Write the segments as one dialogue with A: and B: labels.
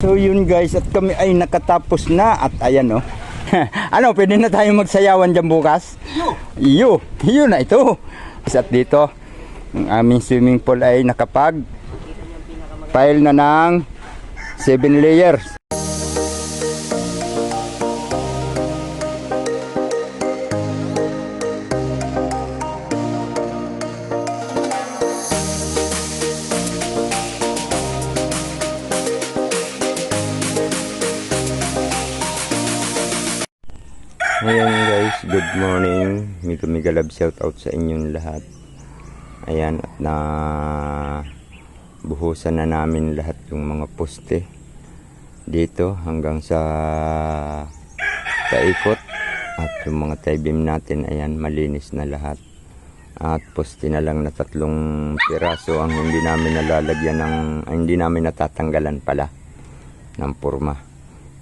A: So yun guys, at kami ay nakatapos na at ayan oh. Ano, pwede na tayo magsayawan dyan bukas? Iyo na ito. At dito, ang aming swimming pool ay nakapag-pile na ng 7 layers. Ayan guys, good morning. Mega love shout out sa inyong lahat. Ayan, at na buhusan na namin lahat yung mga poste dito hanggang sa paikot. At yung mga tie beam natin, ayan, malinis na lahat. At poste na lang na 3 piraso ang hindi namin nalalagyan hindi namin natatanggalan pala ng purma.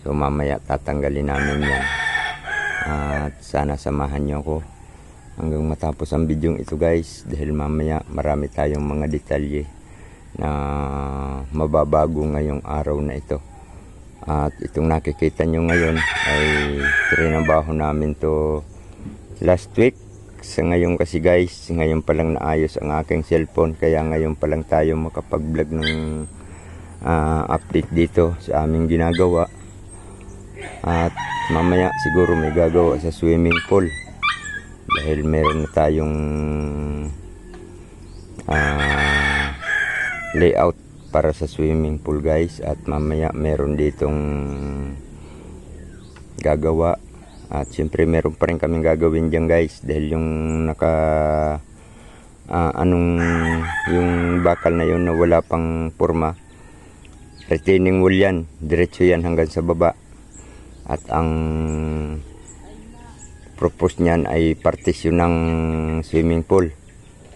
A: So mamaya tatanggalin namin yan. At sana samahan nyo ako hanggang matapos ang video ito guys, dahil mamaya marami tayong mga detalye na mababago ngayong araw na ito. At itong nakikita nyo ngayon ay trinabaho namin to last week. Sa ngayon kasi guys, ngayon pa lang naayos ang aking cellphone, kaya ngayon pa lang tayo makapag vlog ng update dito sa aming ginagawa. At mamaya siguro may gagawa sa swimming pool dahil meron na tayong layout para sa swimming pool guys. At mamaya meron ditong gagawa. At siyempre meron pa rin kaming gagawin dyan guys, dahil yung yung bakal na yun na wala pang purma, retaining wall yan, diretso yan hanggang sa baba. At ang propose niyan ay partition ng swimming pool.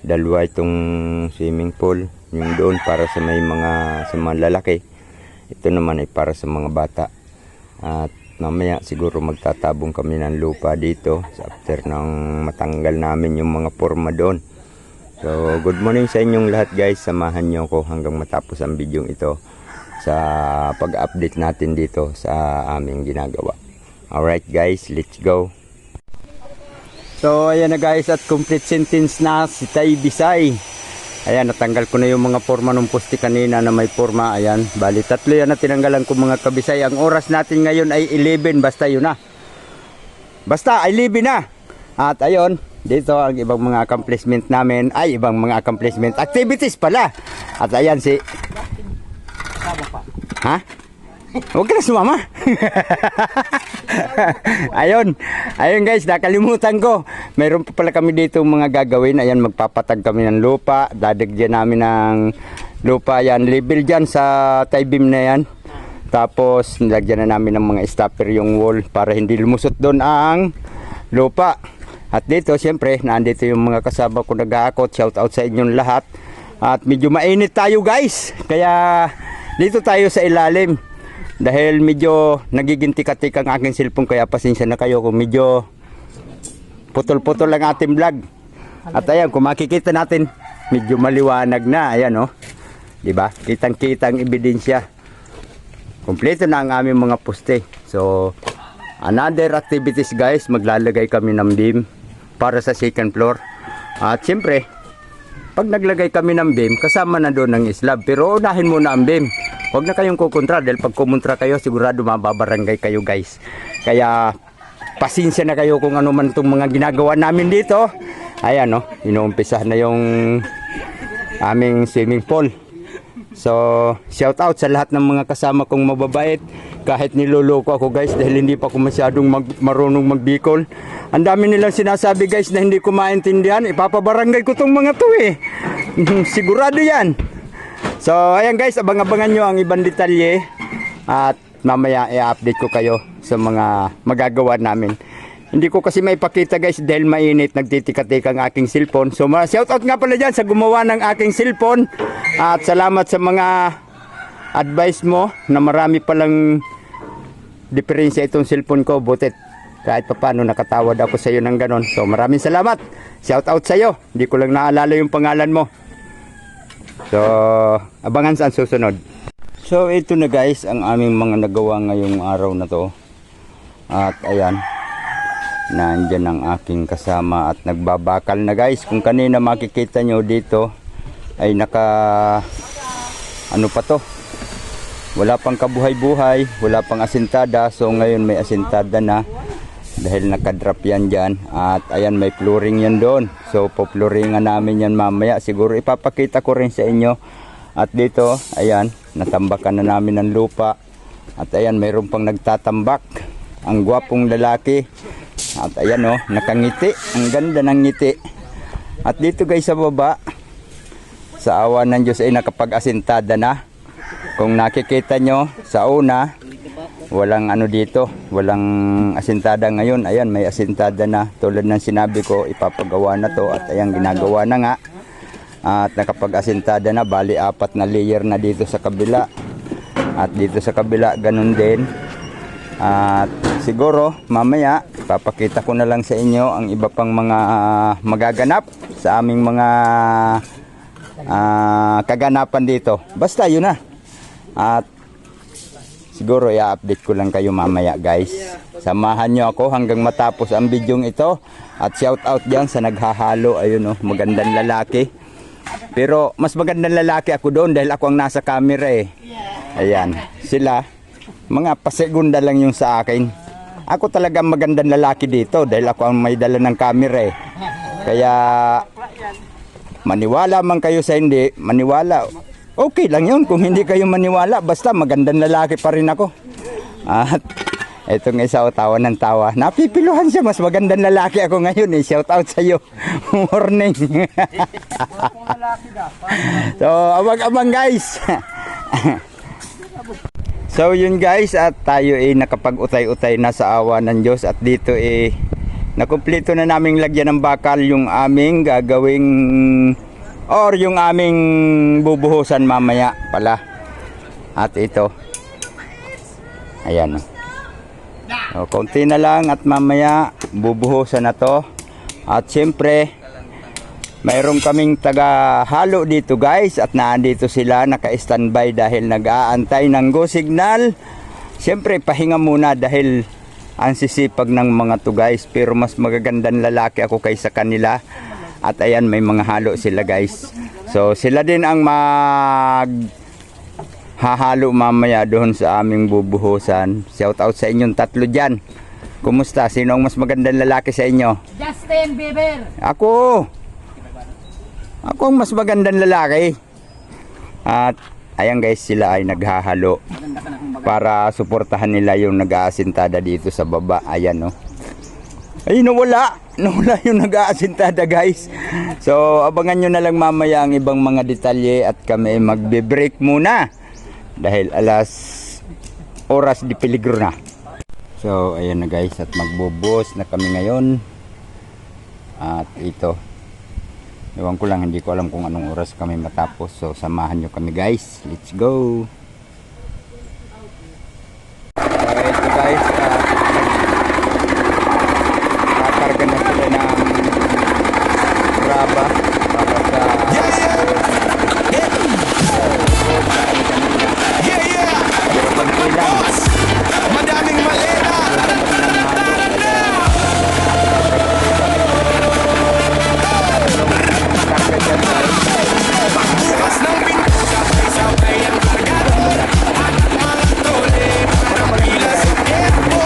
A: Dalawa itong swimming pool, yung doon para sa mga lalaki, ito naman ay para sa mga bata. At mamaya siguro magtatabong kami ng lupa dito after nang matanggal namin yung mga forma doon. So good morning sa inyong lahat guys, samahan niyo ako hanggang matapos ang video ito sa pag-update natin dito sa aming ginagawa. Alright guys, let's go. So ayan na guys, at complete sentence na si Tay Bisay. Ayan, natanggal ko na yung mga forma ng poste kanina na may forma. Ayan, bali 3 yan na tinanggalan ko mga kabisay. Ang oras natin ngayon ay 11, basta yun na. Basta 11 na. At ayun, dito ang ibang mga accomplishment namin, ay ibang mga accomplishment activities pala. At ayan si ha? Huwag ka na sumama. Ayun guys, nakalimutan ko. Mayroon pa pala kami dito mga gagawin. Ayan, magpapatag kami ng lupa. Dadagyan namin ng lupa. Ayan, level dyan sa tie beam na yan. Tapos nilagyan na namin ng mga stopper yung wall para hindi lumusot doon ang lupa. At dito siyempre nandito yung mga kasama ko nag-aakot. Shout out sa inyong lahat. At medyo mainit tayo guys, kaya dito tayo sa ilalim. Dahil medyo nagiging tikat-tik ang aking cellphone, kaya pasensya na kayo kung medyo putol-putol ang ating vlog. At ayan, kung makikita natin, medyo maliwanag na. Ayan oh, diba? Kitang-kita ang ebidensya. Kompleto na ang aming mga poste. So, another activities guys, maglalagay kami ng beam para sa second floor. At siyempre, pag naglagay kami ng beam, kasama na doon ng slab. Pero unahin muna ang beam. Huwag na kayong kukontra, dahil pag kumontra kayo, sigurado mababarangay kayo guys. Kaya pasensya na kayo kung ano man itong mga ginagawa namin dito. Ayan no, inuumpisa na yung aming swimming pool. So shout out sa lahat ng mga kasama kong mababait. Kahit niloloko ako guys, dahil hindi pa ako masyadong marunong magbikol. Ang dami nilang sinasabi guys na hindi ko maintindihan. Ipapabarangay ko tong mga to eh. Sigurado yan. So ayan guys, abang-abangan nyo ang ibang detalye. At mamaya i-update ko kayo sa mga magagawa namin. Hindi ko kasi maipakita guys dahil mainit, nagtitika-tika ang aking cellphone. So shout out nga pala dyan sa gumawa ng aking cellphone. At salamat sa mga advice mo na marami palang diferensya itong cellphone ko. Butit kahit pa paano nakatawad ako sa iyo ng ganon. So maraming salamat. Shout out sa iyo. Hindi ko lang naalala yung pangalan mo. So abangan sa susunod. So ito na guys ang aming mga nagawa ngayong araw na to. At ayan, nandyan ang aking kasama at nagbabakal na guys. Kung kanina makikita nyo dito ay ano pa to, wala pang kabuhay-buhay, wala pang asintada. So ngayon may asintada na dahil nakadrop yan dyan. At ayan, may flooring yan doon. So po-flooringan namin yan mamaya. Siguro ipapakita ko rin sa inyo. At dito, ayan, natambakan na namin ng lupa. At ayan, mayroon pang nagtatambak. Ang gwapong lalaki. At ayan oh, nakangiti. Ang ganda ng ngiti. At dito guys sa baba, sa awa ng Diyos ay nakapag-asintada na. Kung nakikita nyo, sa una, walang ano dito, walang asintada ngayon. Ayan, may asintada na. Tulad ng sinabi ko, ipapagawa na to. At ayan, ginagawa na nga. At nakapag-asintada na, bali 4 na layer na dito sa kabila. At dito sa kabila, ganun din. At siguro, mamaya, papakita ko na lang sa inyo ang iba pang mga magaganap sa aming mga kaganapan dito. Basta yun na. At siguro, i-update ko lang kayo mamaya guys. Samahan nyo ako hanggang matapos ang bidyong ito. At shout out dyan sa naghahalo. Ayun oh, magandang lalaki. Pero mas magandang lalaki ako doon dahil ako ang nasa camera eh. Ayan, sila mga pasegunda lang yung sa akin. Ako talaga magandang lalaki dito dahil ako ang may dala ng camera eh. Kaya maniwala man kayo sa hindi, maniwala. Okay lang yun kung hindi kayo maniwala, basta magandang lalaki pa rin ako. At etong isa tawa ng tawa. Napipiluhan siya, mas magandang lalaki ako ngayon eh. Shout out sa iyo. Morning. So, abang-abang guys. So, yun guys, at tayo nakapag-utay-utay na sa awa ng Diyos. At dito nakumpleto na naming lagyan ng bakal yung aming gagawing or yung aming bubuhusan mamaya pala. At ito. Ayan. O, konti na lang at mamaya bubuhusan na to. At siyempre mayroon kaming taga-halo dito guys. At naandito sila naka-standby dahil nag-aantay ng go signal. Siyempre pahinga muna dahil ang sisipag ng mga to guys. Pero mas magagandang lalaki ako kaysa kanila. At ayan, may mga halo sila guys. So sila din ang hahalo mamaya doon sa aming bubuhusan. Shout out sa inyong tatlo dyan. Kumusta? Sino ang mas magandang lalaki sa inyo?
B: Justin Bieber.
A: Ako ang mas magandang lalaki. At ayan guys, sila ay naghahalo para suportahan nila yung nag-aasintada dito sa baba. Ayan oh. Ay, nawala yung nag-aasintada guys. So abangan nyo na lang mamaya ang ibang mga detalye. At kami magbe-break muna dahil oras di peligro na. So ayan na guys, at magbubos na kami ngayon. At ito, ewan ko lang, hindi ko alam kung anong oras kami matapos. So samahan nyo kami guys, let's go. Ito guys, kakarga na sila ng raba para sa
C: madaming malena. Bukas ng pinto sabay-sabay ang karga at mga tole para mapilas ang tempo.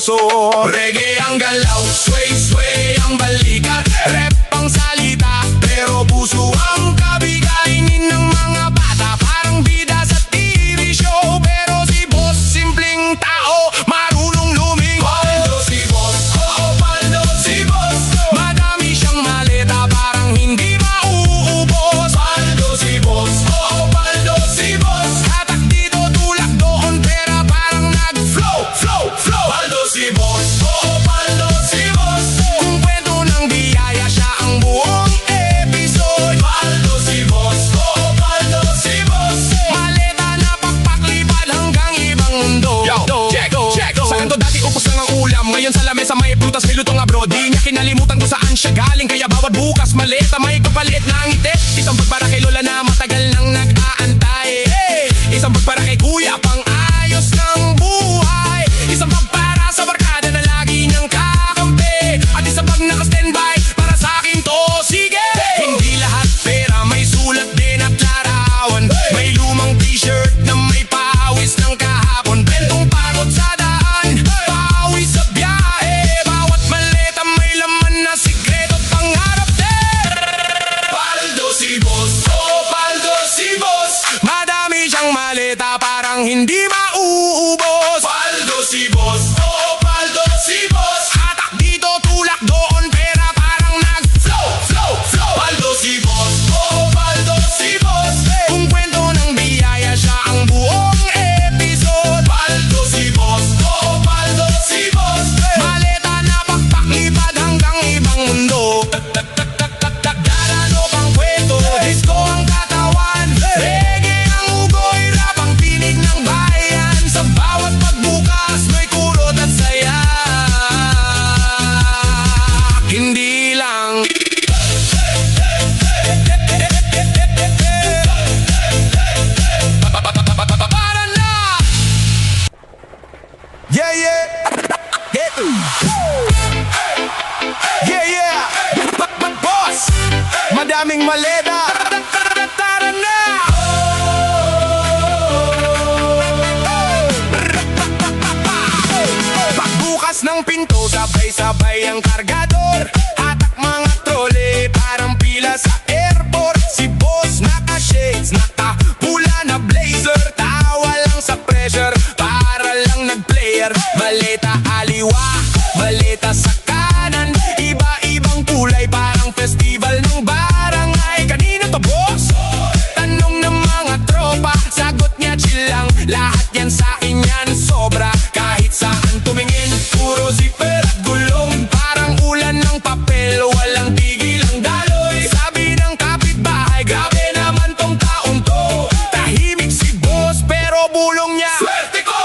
C: chismoso. Reggae ang galaw, sway, sway ang balikat. Rap ang salita, pero puso ang kabigainin ng mga bata. Parang bida sa TV show, pero si boss simpleng tao, marunong lumingon. Paldo si boss, oo paldo si boss. Madami siyang maleta, parang hindi mauubos. Paldo si boss, oo paldo si boss. Hatak dito, tulak doon, pera parang nag-flow, flow, flow. Paldo si boss, oo paldo si boss. Kung kwento ng biyaya, siya ang buong episode. Paldo si boss, oo paldo si boss. Maleta na pakpaklipad hanggang ibang mundo. Yo, check, check. Saan to dati upos lang ang ulam, ngayon sa lamesa may prutas, may lutong abroad. Di niya kinalimutan kung saan siya galing, kaya bawat bukas maleta may kapalit na ngiti. Isang pagpara kay lola na matagal nang nag-aantay. Hey! Isang pagpara kay kuya, pang ayos ng buhay. Isang pagpara sa barkada na lagi niyang kakampi. At isang pag naka-standby para sa akin to, sige. Hindi lahat pera, may sulat din at larawan. May lumang t-shirt na may pawis ng kahapon. Bentong pagod sa daan, pawis sa biyahe. Bawat maleta may laman na sikreto at pangarap din. Paldo si boss, oh paldo si boss. Madami siyang maleta, parang hindi mauubos. Paldo si boss, oh paldo si boss. Hatak dito, tulak doon, pera parang nag-flow, flow, flow. Paldo si boss, oh paldo si boss. Kung kwento ng biyaya, siya ang buong episode. Paldo si boss, oh paldo si boss. Maleta na pakpaklipad hanggang ibang mundo. Darano pang kwento, disco ang katawan. Reggae ang ugoy, rap ang tinig ng bayan. Sa bawat pagbukas may kulot at saya. Hindi lang para na. Yeah, yeah. Yeah, yeah. Boss, madaming maleta. Tara na. Pagbukas ng pinto, sabay-sabay ang kargador. Hatak mga trole, parang pila sa airport. Si boss naka-shades, naka-pula na blazer. Tawa lang sa pressure, para lang nag-player. Maleta aliwa, maleta sa kanan. Iba-ibang kulay, parang festival ng barangay. Kanino to boss? Tanong ng mga tropa, sagot niya chill lang. Lahat yan sa akin yan, sobra. Kahit saan tumingin, puro zipper at gulong. Parang ulan ng papel, walang tigil ang daloy. Sabi ng kapitbahay, grabe naman tong taong to. Tahimik si boss, pero bulong niya swerte ko.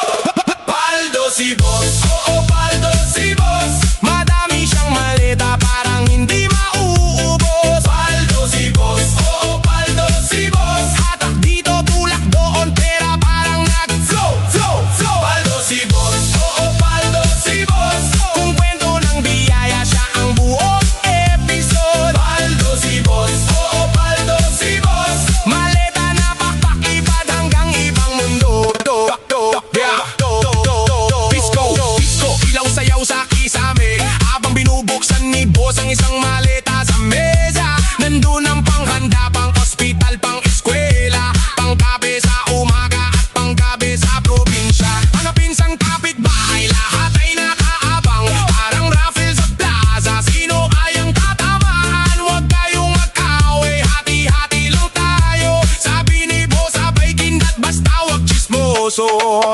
C: Paldo si boss, oo paldo si boss. Madami siyang maleta, parang hindi mauubos. Paldo si boss, oo paldo si boss. Hatak dito, tulak doon, pera parang nag-flow, flow, flow. Paldo si boss, oo paldo si boss. Kung kwento ng biyaya, siya ang buong episode. Paldo si boss, oo paldo si boss. Maleta na pakpaklipad hanggang ibang mundo. Disco, ilaw sayaw sa kisame. Habang binubuksan ni boss ang isang maleta sa mesa. Nandun ang panghanda, pang ospital, pang eskwela. Pang kape sa umaga at pang gabi sa probinsya. Mga pinsang kapitbahay, lahat ay nakaabang. Parang raffle sa plaza, sino kayang tatamaan? Huwag kayong mag-away, hati-hati lang tayo. Sabi ni boss, sabay kindat, basta wag chismoso.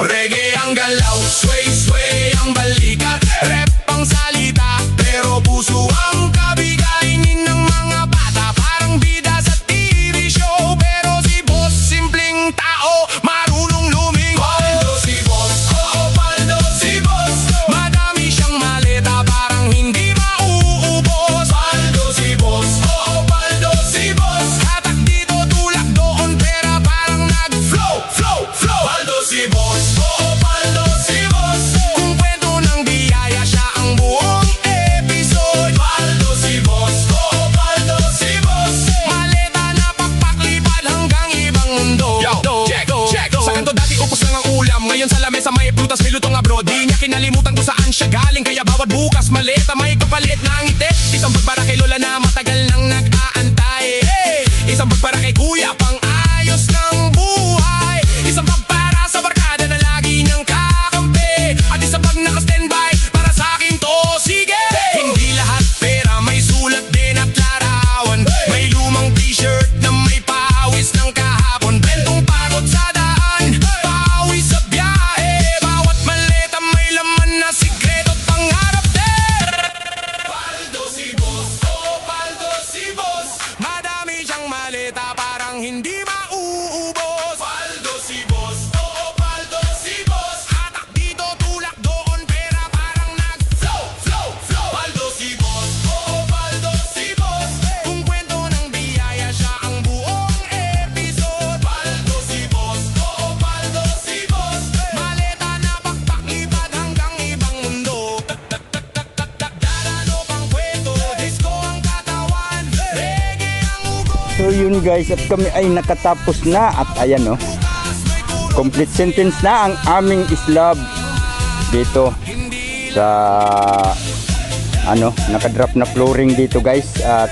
C: Reggae ang galaw, sway, sway ang balikat. Rap ang salita, pero puso ang kabigainin ng mga bata. Parang bida sa TV show, pero si boss simpleng tao, marunong lumingon. Paldo si boss, oo paldo si boss. Madami siyang maleta, parang hindi mauubos. Paldo si boss, oo paldo si boss. Hatak dito, tulak doon, pera parang nag-flow, flow, flow. Paldo si boss, oo paldo si boss. Kung kwento ng biyaya, siya ang buong episode. Paldo si boss, oo paldo si boss. Maleta na pakpaklipad hanggang ibang mundo. Yo, check, check. Saan to dati upos lang ang ulam, ngayon sa lamesa may prutas, may lutong abroad. Di niya kinalimutan kung saan saan siya galing. Kaya bawat bukas maleta may kapalit ng ngiti. Isang pagpara kay lola na matagal nang nag-aantay. Hey! Isang pagpara kay kuya pang ayos ng buhay. Isang pagpara sa barkada na lagi niyang kakampi. At isang pag naka-standby para sa akin to, sige. Hindi lahat pera, may sulat din at larawan. May lumang t-shirt na may pawis ng kahapon. Bentong pagod sa daan, pawis sa biyahe. Bawat maleta may laman na sikreto at pangarap din. Paldo si boss, oh paldo si boss. Madami siyang maleta parang hindi mauubos. Paldo si boss, oh paldo si boss. Hatak dito, tulak doon, pera parang nag-flow, flow, flow. Paldo si boss, oh paldo si boss. Kung kwento ng biyaya siya ang buong episode. Paldo si boss, oh paldo si boss. Maleta na pakpak lipad hanggang ibang mundo. Dadano pang kwento, disco ang katawan, reggae ang ugoy.
A: So yun guys, at kami ay nakatapos na. At ayan oh, complete sentence na ang aming islab dito sa ano, nakadrop na flooring dito guys. At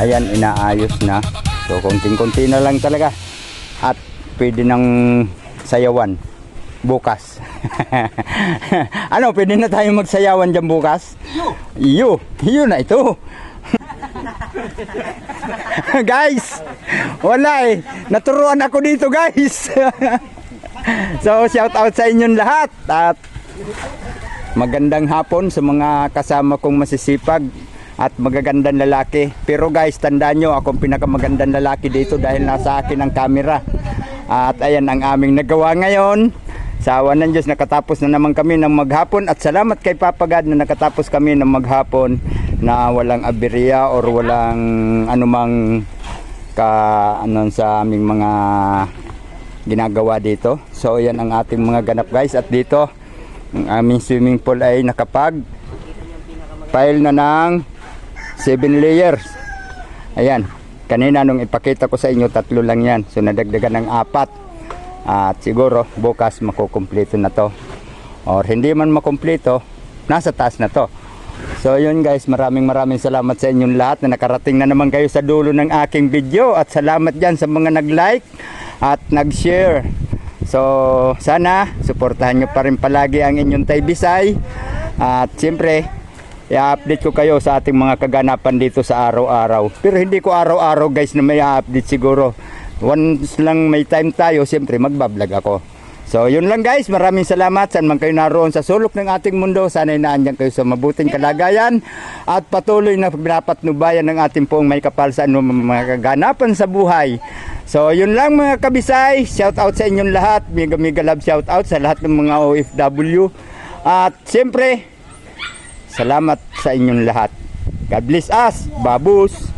A: ayan, inaayos na. So konting-konti na lang talaga. At pwede nang sayawan bukas. Ano, pwede na tayo magsayawan dyan bukas? Iyo na ito. Guys, wala eh, naturuan ako dito guys. So shout out sa inyong lahat. At magandang hapon sa mga kasama kong masisipag at magagandang lalaki. Pero guys, tandaan nyo, akong pinakamagandang lalaki dito dahil nasa akin ang camera. At ayan ang aming nagawa ngayon. Sa awan ng Diyos, nakatapos na naman kami ng maghapon. At salamat kay Papa God na nakatapos kami ng maghapon na walang aberya or walang anumang sa aming mga ginagawa dito. So yan ang ating mga ganap guys. At dito ang aming swimming pool ay nakapag pile na ng 7 layers. Ayan, kanina nung ipakita ko sa inyo, 3 lang yan. So nadagdagan ng 4. At siguro bukas makukumpleto na to. Or hindi man makumpleto, nasa taas na to. So yun guys, maraming salamat sa inyong lahat na nakarating na naman kayo sa dulo ng aking video. At salamat dyan sa mga nag-like at nag-share. So sana suportahan nyo pa rin palagi ang inyong Tay Bisay. At siyempre i-update ko kayo sa ating mga kaganapan dito sa araw-araw. Pero hindi ko araw-araw guys na may update siguro. Once lang may time tayo, siyempre magbablog ako. So yun lang guys, maraming salamat. Saan man kayo naroon sa sulok ng ating mundo, sana'y naandyan kayo sa mabuting kalagayan at patuloy na pinapatnubayan ng ating poong may kapal sa mga kaganapan sa buhay. So yun lang mga kabisay, shout out sa inyong lahat. Mega love shout out sa lahat ng mga OFW. At siyempre, salamat sa inyong lahat. God bless us, babus.